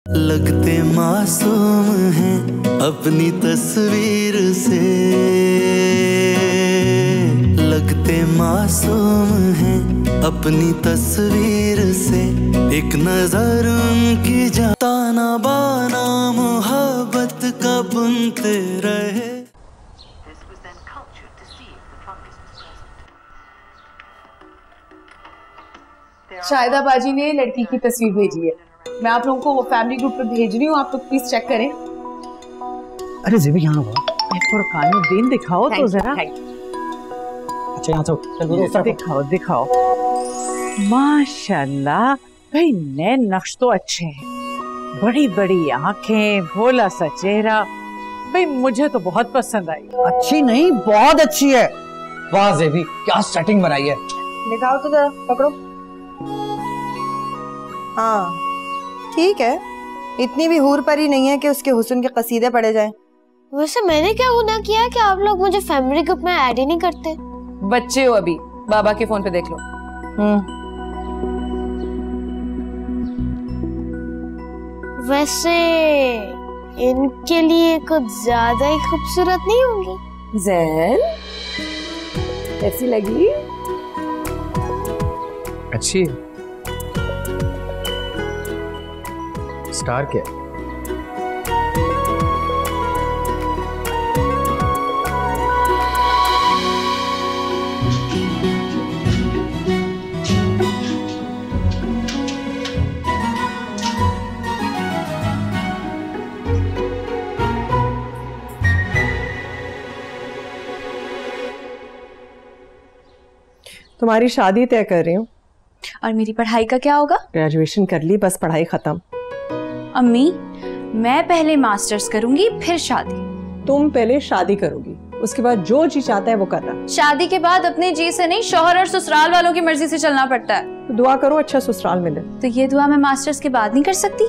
लगते मासूम हैं अपनी तस्वीर से, लगते मासूम हैं अपनी तस्वीर से, एक नजर उनकी जाता ना बाना मोहब्बत का बुनते रहे। शाहिदा बाजी ने लड़की की तस्वीर भेजी है, मैं आप लोगों को वो फैमिली ग्रुप पे भेज रही हूँ, आप लोग प्लीज चेक करें। अरे ज़ेबी यहाँ हुआ, फुरकानुद्दीन दिखाओ तो जरा। अच्छा यहाँ से दिखाओ दिखाओ। माशाल्लाह भाई, नए नक्श तो अच्छे हैं, बड़ी बड़ी आंखें, भोला सा चेहरा, भाई मुझे तो बहुत पसंद आई। अच्छी नहीं बहुत अच्छी है। वाह ज़ेबी क्या सेटिंग बनाई है। दिखाओ तो जरा, पकड़ो। हाँ ठीक है, इतनी भी हूर परी नहीं है कि उसके हुस्न के कसीदे पड़े जाएं। वैसे मैंने क्या गुनाह किया कि आप लोग मुझे फैमिली ग्रुप में ऐड ही नहीं करते? बच्चे हो अभी, बाबा के फोन पे देख लो। वैसे इनके लिए कुछ ज्यादा ही खूबसूरत नहीं होंगी? ज़ैन कैसी लगी? अच्छी है। स्टार क्या है? तुम्हारी शादी तय कर रही हूँ। और मेरी पढ़ाई का क्या होगा? ग्रेजुएशन कर ली, बस पढ़ाई खत्म। अम्मी, मैं पहले मास्टर्स करूंगी फिर शादी। तुम पहले शादी करोगी, उसके बाद जो जी चाहता है वो करना। शादी के बाद अपने जी से नहीं, शौहर और ससुराल वालों की मर्जी से चलना पड़ता है। तो दुआ करो अच्छा ससुराल मिले। तो ये दुआ मैं मास्टर्स के बाद नहीं कर सकती?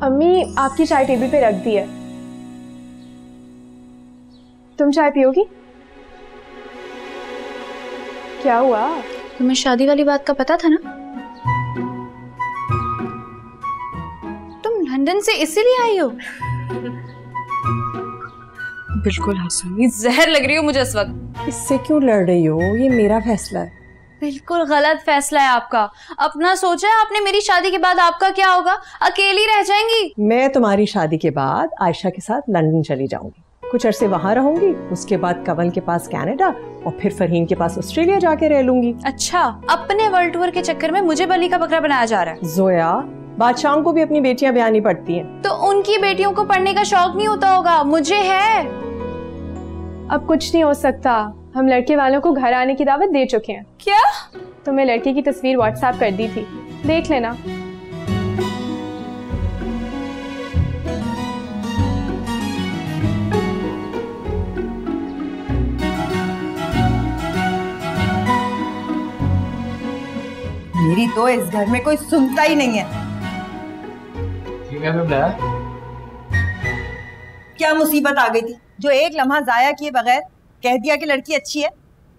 अम्मी आपकी चाय टेबल पे रख दी है, तुम चाय पियोगी? क्या हुआ? तुम्हें शादी वाली बात का पता था ना? तुम लंदन से इसीलिए आई हो? बिल्कुल हंसूंगी, जहर लग रही हो मुझे इस वक्त। इससे क्यों लड़ रही हो? ये मेरा फैसला है। बिल्कुल गलत फैसला है आपका। अपना सोचा है आपने? मेरी शादी के बाद आपका क्या होगा? अकेली रह जाएंगी? मैं तुम्हारी शादी के बाद आयशा के साथ लंदन चली जाऊंगी, कुछ अरसे वहां रहूंगी, उसके बाद कमल के पास कनाडा और फिर फरहीन के पास ऑस्ट्रेलिया जाके रह लूंगी। अच्छा, अपने वर्ल्ड टूर के चक्कर में मुझे बलि का बकरा बनाया जा रहा है। जोया, बादशाहों को भी अपनी बेटियां ब्यानी पड़ती हैं। तो उनकी बेटियों को पढ़ने का शौक नहीं होता होगा, मुझे है। अब कुछ नहीं हो सकता, हम लड़के वालों को घर आने की दावत दे चुके हैं। क्या? तुम्हें लड़के की तस्वीर व्हाट्सएप कर दी थी, देख लेना। मेरी तो इस घर में कोई सुनता ही नहीं है। क्या मुसीबत आ गई थी जो एक लम्हा जाया किए बगैर कह दिया कि लड़की अच्छी है?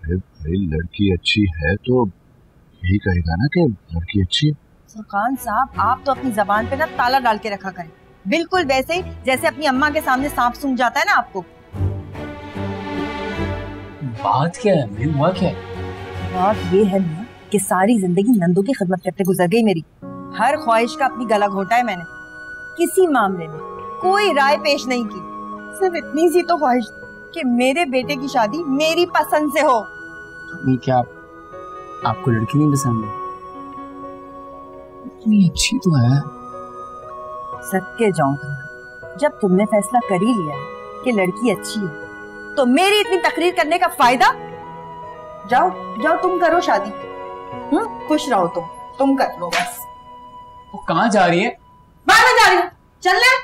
भाई लड़की अच्छी है तो यही कहेगा ना कि लड़की अच्छी है। फुरकान साहब, आप तो अपनी जबान पे ना ताला डाल के रखा करें, बिल्कुल वैसे ही जैसे अपनी अम्मा के सामने सांप सूंघ जाता है ना आपको। बात क्या है? हुआ क्या? बात ये है ना कि सारी जिंदगी नंदू की खिदमत करते गुजर गई मेरी। हर ख्वाहिश का अपनी गला घोटा है मैंने, किसी मामले में कोई राय पेश नहीं की। सिर्फ इतनी सी तो ख्वाहिश कि मेरे बेटे की शादी मेरी पसंद से हो। क्या आपको लड़की नहीं पसंद है? इतनी अच्छी तो है। सदके जाऊं तुम्हारा, जब तुमने फैसला कर ही लिया है कि लड़की अच्छी है तो मेरी इतनी तकरीर करने का फायदा? जाओ जाओ तुम करो शादी। खुश रहो, तुम कर लो बस। वो कहाँ जा रही है? बाहर जा रही हूँ, चल ले।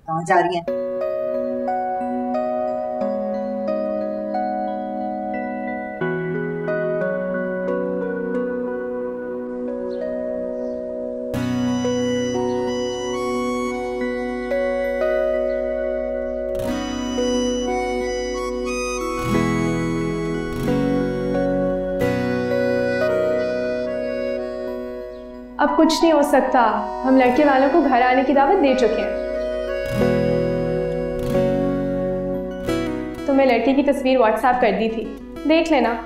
कहाँ जा रही है? अब अब कुछ नहीं हो सकता, हम लड़के वालों को घर आने की दावत दे चुके हैं। तो मैं लड़के की तस्वीर व्हाट्सएप कर दी थी, देख लेना।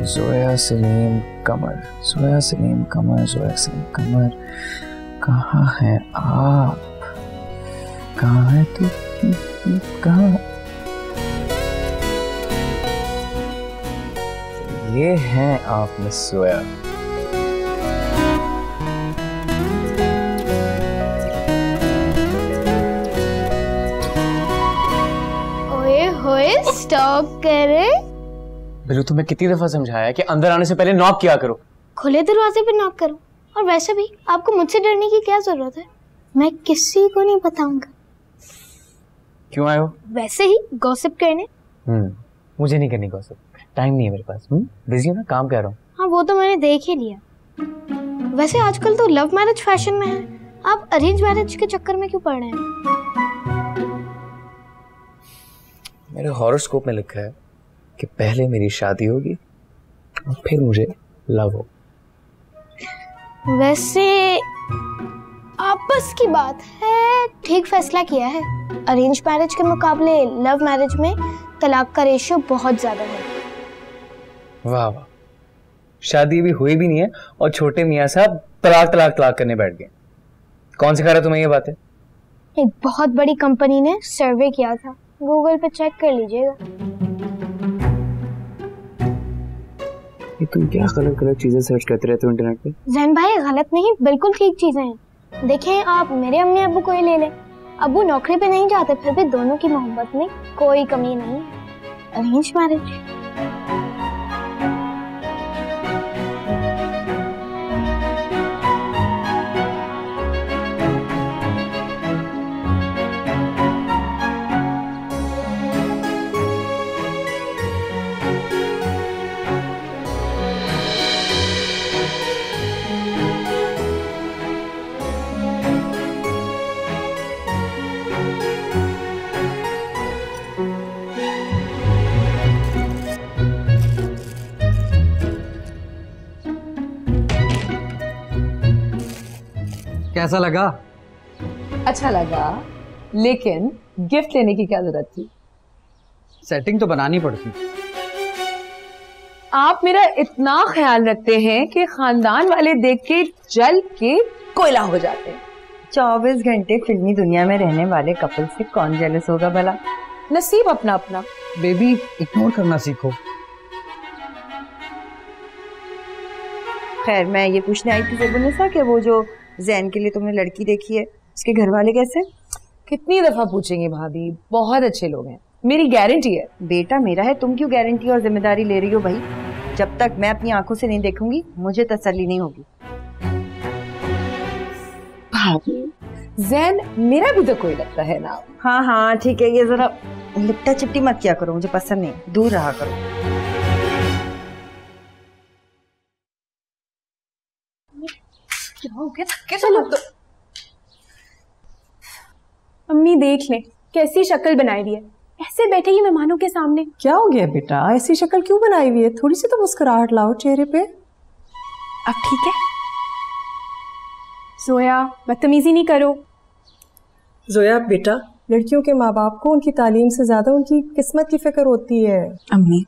जोया सलीम कमर, जोया सलीम कमर, जोया सलीम कमर, कहाँ है आप? कहाँ है तू? कहाँ? ये हैं आप मिस जोया। ओए होए, स्टॉप करे। बिल्लू, तुम्हें कितनी दफा समझाया कि अंदर आने से पहले नॉक किया करो। खुले दरवाजे पे नॉक करो। और वैसे भी आपको मुझसे डरने की क्या जरूरत है, मैं किसी को नहीं बताऊंगा। क्यों आए हो? वैसे ही गॉसिप करने। मुझे नहीं करनी गॉसिप, टाइम नहीं है मेरे पास। बिजी हूँ ना, काम कर रहा हूँ। हाँ, वो तो मैंने देख ही लिया। वैसे आजकल तो लव मैरिज फैशन में है, आप अरेंज मैरिज के चक्कर में क्यों पड़ रहे हैं? मेरे हॉरोस्कोप में लिखा है कि पहले मेरी शादी होगी और फिर मुझे लव हो। वैसे आपस की बात है, ठीक फैसला किया है। अरेंज मैरिज के मुकाबले लव मैरिज में तलाक का रेशियो बहुत ज्यादा है। वाह वाह, शादी भी हुई भी नहीं है और छोटे मियाँ साहब तलाक तलाक तलाक करने बैठ गए। कौन सिखा रहा तुम्हें ये बातें? एक बहुत बड़ी कंपनी ने सर्वे किया था, गूगल पे चेक कर लीजिएगा। ये तुम क्या गलत गलत चीजें सर्च करते रहते हो इंटरनेट पे? जैन भाई, गलत नहीं, बिल्कुल ठीक चीजें हैं। देखें, आप मेरे अम्मी अब्बू को ही ले लें। अब्बू नौकरी पे नहीं जाते, फिर भी दोनों की मोहब्बत में कोई कमी नहीं है। Arrange marriage. कैसा लगा? अच्छा लगा, लेकिन गिफ्ट लेने की क्या जरूरत थी? सेटिंग तो बनानी पड़ती। आप मेरा इतना ख्याल रखते हैं कि खानदान वाले देख के जल के कोयला हो जाते हैं। 24 घंटे फिल्मी दुनिया में रहने वाले कपल से कौन जेलस होगा भला? नसीब अपना अपना। बेबी, इग्नोर करना सीखो। खैर, मैं ये पूछने आई थी ज़ेबुन्निसा कि वो जो जैन के लिए तुमने लड़की देखी है, उसके घर वाले कैसे? कितनी दफा पूछेंगे भाभी, बहुत अच्छे लोग हैं, मेरी गारंटी है। बेटा मेरा है, तुम क्यों गारंटी और जिम्मेदारी ले रही हो भाई? जब तक मैं अपनी आंखों से नहीं देखूंगी मुझे तसल्ली नहीं होगी। भाभी, जैन मेरा भी तो कोई लगता है ना। हाँ हाँ ठीक है, ये जरा लिपटा चिपटी मत किया करो, मुझे पसंद नहीं, दूर रहा करो। चलो तो अम्मी देख ले कैसी शक्ल बनाई हुई है, ऐसे बैठेगी मेहमानों के सामने। क्या हो गया बेटा, ऐसी शक्ल क्यों बनाई हुई है? थोड़ी सी तो मुस्कुराहट लाओ चेहरे पे। अब ठीक है? जोया, बदतमीजी नहीं करो। जोया बेटा, लड़कियों के माँ बाप को उनकी तालीम से ज्यादा उनकी किस्मत की फिक्र होती है। अम्मी,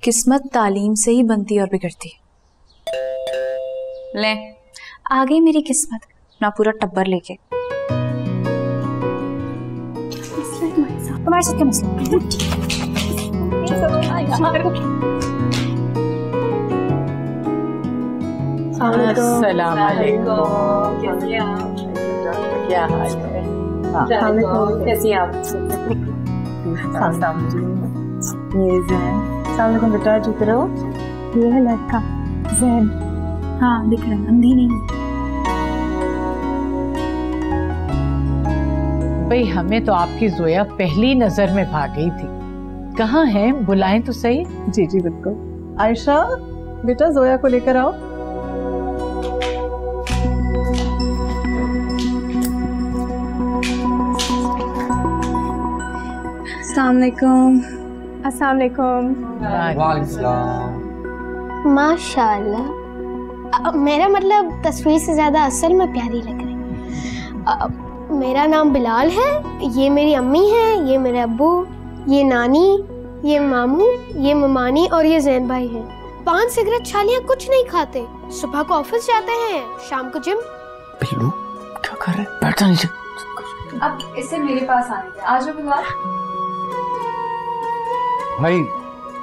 किस्मत तालीम से ही बनती और बिगड़ती। ले, आ गई मेरी किस्मत, ना पूरा टब्बर लेके। तुम्हारे साथ क्या मसला? अस्सलाम वालेकुम। क्या हाल है? कैसी हैं आप? सामने बेटा, चुप रहो। ये है लड़का जैन। हाँ दिख रहा है, अंधी नहीं। भाई हमें तो आपकी जोया पहली नजर में भाग गई थी। कहाँ है, बुलाएं तो सही। जी जी बिल्कुल। आयशा बेटा जोया को लेकर आओ। अस्सलाम वालेकुम। अस्सलाम वालेकुम। माशाल्लाह। मेरा मतलब तस्वीर से ज्यादा असल में प्यारी लग रही। मेरा नाम बिलाल है, ये मेरी अम्मी है, ये मेरे अब्बू, ये नानी, ये मामू, ये ममानी और ये जैन भाई हैं। 5 सिगरेट छालियाँ कुछ नहीं खाते, सुबह को ऑफिस जाते हैं, शाम को जिम। बिल्लू क्या कर रहे हैं? बैठा नीचे। अब इसे मेरे पास आने दे। आ जाओ बिलाल। भाई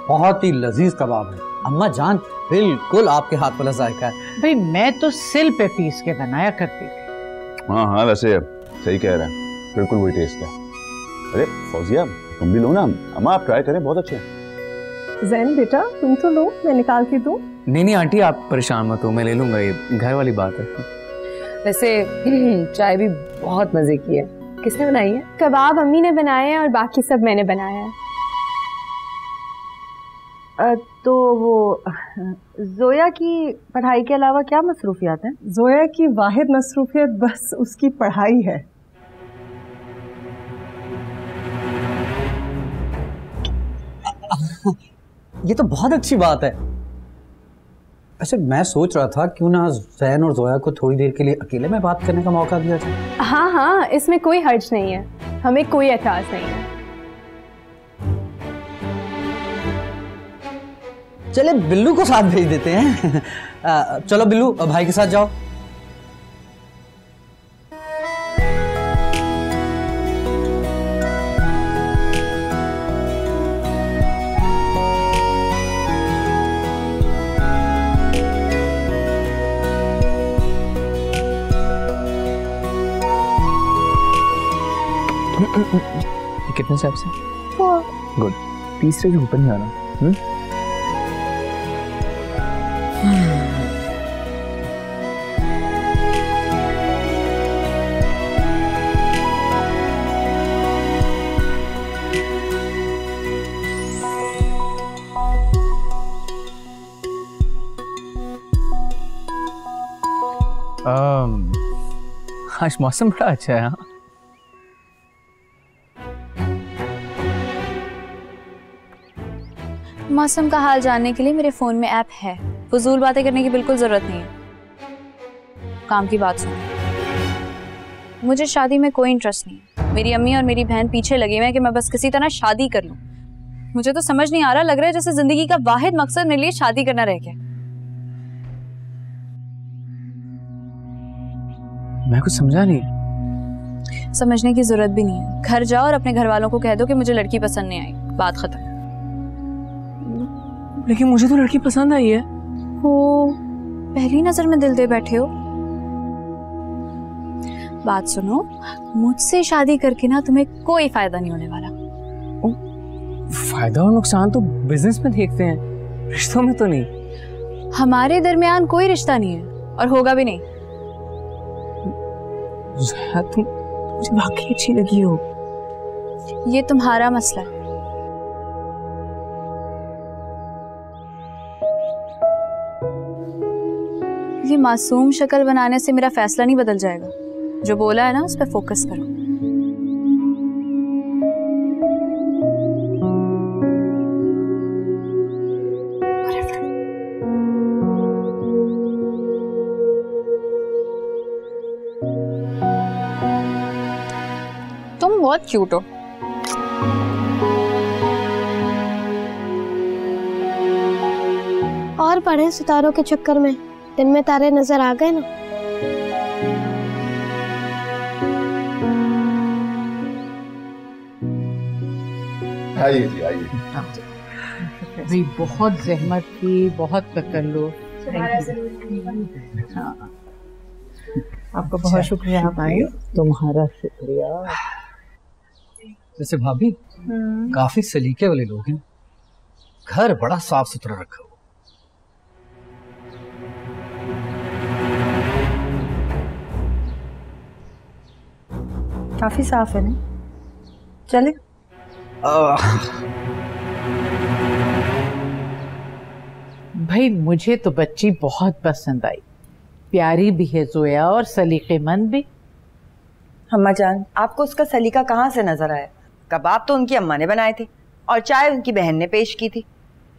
बहुत ही लजीज कबाब है। अम्मा जान बिल्कुल आपके हाथ वाला जायका है। भाई मैं तो सिल पे पीस के बनाया करती थी। हाँ हाँ वैसे सही कह रहे हैं, बिल्कुल वही टेस्ट है। अरे फौजिया तुम भी लो ना, अम्मा आप ट्राई करें, बहुत अच्छे हैं। जैन बेटा तुम तो लो, मैं निकाल के दूं। नहीं आंटी आप परेशान मत हो, मैं ले लूंगा, ये घर वाली बात है। वैसे चाय भी बहुत मजे की है। किसने बनाई है? कबाब अम्मी ने बनाए हैं और बाकी सब मैंने बनाया है। तो वो जोया की पढ़ाई के अलावा क्या मसरूफियात हैं? जोया की वाहिद मसरूफियत बस उसकी पढ़ाई है। ये तो बहुत अच्छी बात है। अच्छा मैं सोच रहा था क्यों ना जैन और जोया को थोड़ी देर के लिए अकेले में बात करने का मौका दिया जाए। हाँ हाँ, इसमें कोई हर्ज नहीं है, हमें कोई एतराज नहीं है। चले बिल्लू को साथ भेज देते हैं। चलो बिल्लू भाई के साथ जाओ। कितने से आपसे? गुड। तीसरे के ऊपर नहीं आना। आज मौसम बड़ा अच्छा है। हाँ मौसम का हाल जानने के लिए मेरे फोन में ऐप है, फजूल बातें करने की बिल्कुल जरूरत नहीं है। काम की बात सुनो, मुझे शादी में कोई इंटरेस्ट नहीं है। मेरी अम्मी और मेरी बहन पीछे लगी हुए हैं कि मैं बस किसी तरह शादी कर लूं। मुझे तो समझ नहीं आ रहा, लग रहा है जैसे जिंदगी का वाहिद मकसद मेरे लिए शादी करना रह गया। मैं कुछ समझा नहीं। समझने की जरूरत भी नहीं है। घर जाओ और अपने घर वालों को कह दो कि मुझे लड़की पसंद नहीं आई, बात खत्म। लेकिन मुझे तो लड़की पसंद आई है। हो, पहली नजर में दिल दे बैठे हो। बात सुनो, मुझसे शादी करके ना तुम्हें कोई फायदा नहीं होने वाला। फायदा और नुकसान तो बिजनेस में देखते हैं, रिश्तों में तो नहीं। हमारे दरमियान कोई रिश्ता नहीं है और होगा भी नहीं। तुम मुझे वाकई अच्छी लगी हो। ये तुम्हारा मसला है। ये मासूम शक्ल बनाने से मेरा फैसला नहीं बदल जाएगा। जो बोला है ना उस पर फोकस करो। तुम बहुत क्यूट हो। और पढ़े सितारों के चक्कर में दिन में तारे नजर आ गए ना। आइए जी आइए। भाई बहुत जहमत की, बहुत तकल्लुफ। हाँ। आपका बहुत शुक्रिया आप आए। तुम्हारा शुक्रिया। वैसे भाभी काफी सलीके वाले लोग हैं, घर बड़ा साफ सुथरा रखा हुआ। काफी साफ है ना, चले। भाई मुझे तो बच्ची बहुत पसंद आई, प्यारी भी है जोया और सलीकेमंद भी। अम्मा जान, आपको उसका सलीका कहाँ से नजर आया? कबाब तो उनकी अम्मा ने बनाए थे और चाय उनकी बहन ने पेश की थी।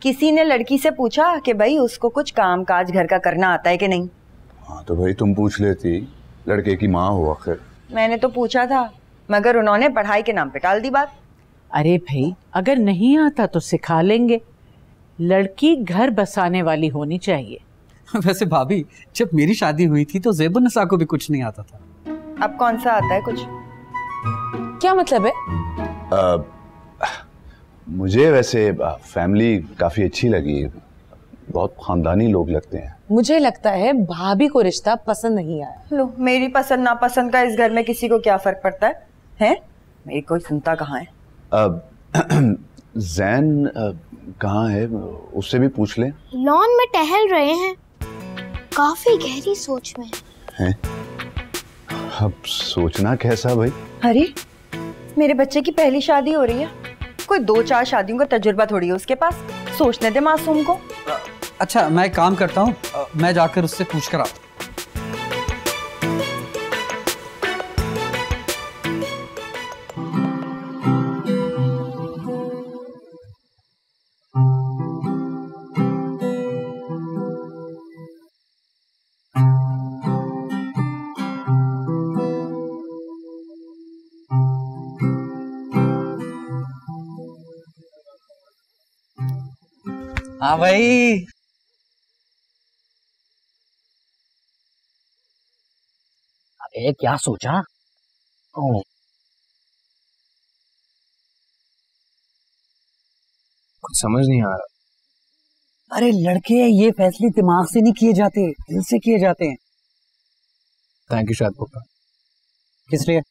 किसी ने लड़की से पूछा कि भाई उसको कुछ काम काज घर का करना आता है कि नहीं? हाँ तो भाई तुम पूछ लेती, लड़के की माँ हो आखिर। मैंने तो पूछा था, मगर उन्होंने पढ़ाई के नाम पे टाल दी बात। अरे भाई अगर नहीं आता तो सिखा लेंगे, लड़की घर बसाने वाली होनी चाहिए। वैसे भाभी, जब मेरी शादी हुई थी तो ज़ेबुन्निसा को भी कुछ नहीं आता था। अब कौन सा आता है कुछ? क्या मतलब है? मुझे वैसे फैमिली काफी अच्छी लगी, बहुत खानदानी लोग लगते हैं। मुझे लगता है भाभी को रिश्ता पसंद नहीं आया। लो, मेरी पसंद नापसंद का इस घर में किसी को क्या फर्क पड़ता है? हैं? मेरी कोई सुनता कहाँ है? जैन कहाँ है, उससे भी पूछ ले। लॉन में टहल रहे हैं, काफी गहरी सोच में हैं? अब सोचना कैसा भाई? अरे मेरे बच्चे की पहली शादी हो रही है, कोई 2-4 शादियों का तजुर्बा थोड़ी है उसके पास, सोचने दे मासूम को। अच्छा मैं एक काम करता हूँ, मैं जाकर उससे पूछ कर आता हूँ। हाँ भाई, अबे क्या सोचा? कुछ समझ नहीं आ रहा। अरे लड़के, ये फैसले दिमाग से नहीं किए जाते, दिल से किए जाते हैं। थैंक यू शाद पापा। किस लिए?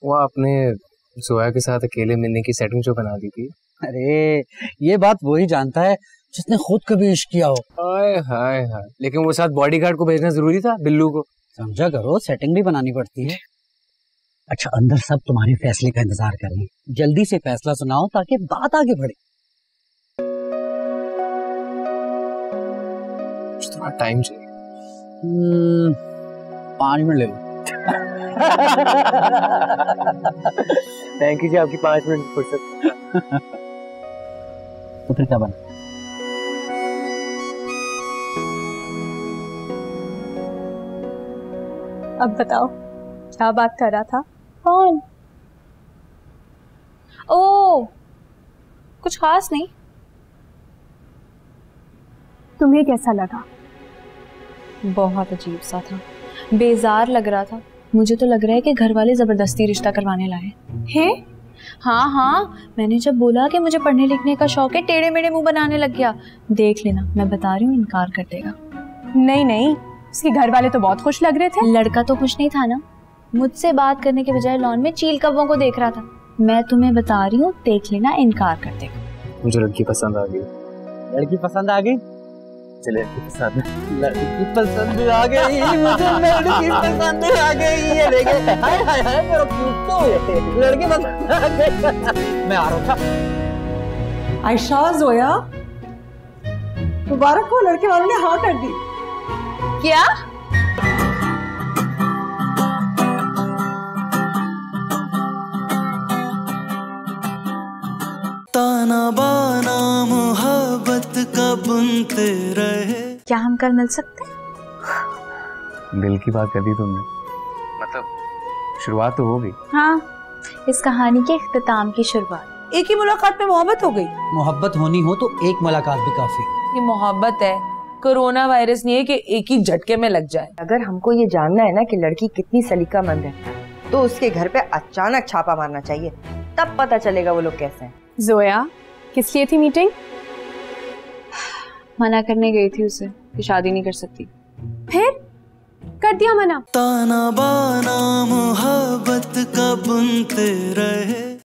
वो आपने जोया के साथ अकेले मिलने की सेटिंग जो बना दी थी। अरे ये बात वही जानता है जिसने खुद कभी इश्क किया हो। हाय हाय हाय, लेकिन वो साथ बॉडीगार्ड को भेजना जरूरी था, बिल्लू को। समझा करो, सेटिंग भी बनानी पड़ती है। अच्छा, अंदर सब तुम्हारे फैसले का इंतजार कर रहे हैं, जल्दी से फैसला सुनाओ ताकि बात आगे बढ़े। थोड़ा टाइम चाहिए। 5 मिनट ले लो। थैंक यू जी, आपकी 5 मिनट फुर्सत। तो फिर क्या बना? अब बताओ क्या बात कर रहा था? कौन? ओ, कुछ खास नहीं। तुम्हें कैसा लगा? बहुत अजीब सा था, बेजार लग रहा था। मुझे तो लग रहा है कि घर वाले जबरदस्ती रिश्ता करवाने लाए हैं। हाँ हाँ, मैंने जब बोला कि मुझे पढ़ने लिखने का शौक है, टेढ़े मेढ़े मुंह बनाने लग गया। देख लेना, मैं बता रही हूँ, इनकार कर देगा। नहीं नहीं, उसके घर वाले तो बहुत खुश लग रहे थे। लड़का तो खुश नहीं था ना, मुझसे बात करने के बजाय लॉन में चील कौवों को देख रहा था। मैं तुम्हें बता रही हूँ, देख लेना, इनकार कर देगा। मुझे लड़की पसंद आ गई। लड़की पसंद आ गई? चले पसंद लड़की पसंद आ गई मुझे, लड़की पसंद आ गई। ये देखे, हाय हाय हाय मेरा क्यूट तो लड़की पसंद आ गई। मैं आ रहा हूँ। आयशा, जोया, मुबारक हो, लड़के वालों ने हाँ कर दी। क्या? ताना बाना मोहब्बत का बुनते रहे। क्या हम कल मिल सकते हैं? दिल की बात कर दी तुमने, मतलब शुरुआत तो हो गई। हाँ, इस कहानी के इख्तिताम की शुरुआत। एक ही मुलाकात में मोहब्बत हो गई? मोहब्बत होनी हो तो एक मुलाकात भी काफी। ये मोहब्बत है, कोरोना वायरस नहीं है कि एक ही झटके में लग जाए। अगर हमको ये जानना है ना कि लड़की कितनी सलीकामंद है, तो उसके घर पे अचानक छापा मारना चाहिए, तब पता चलेगा वो लोग कैसे हैं। जोया, किस लिए थी मीटिंग? मना करने गई थी उसे कि शादी नहीं कर सकती। फिर कर दिया मना? ताना बाना मोहब्बत का बुनते रहे।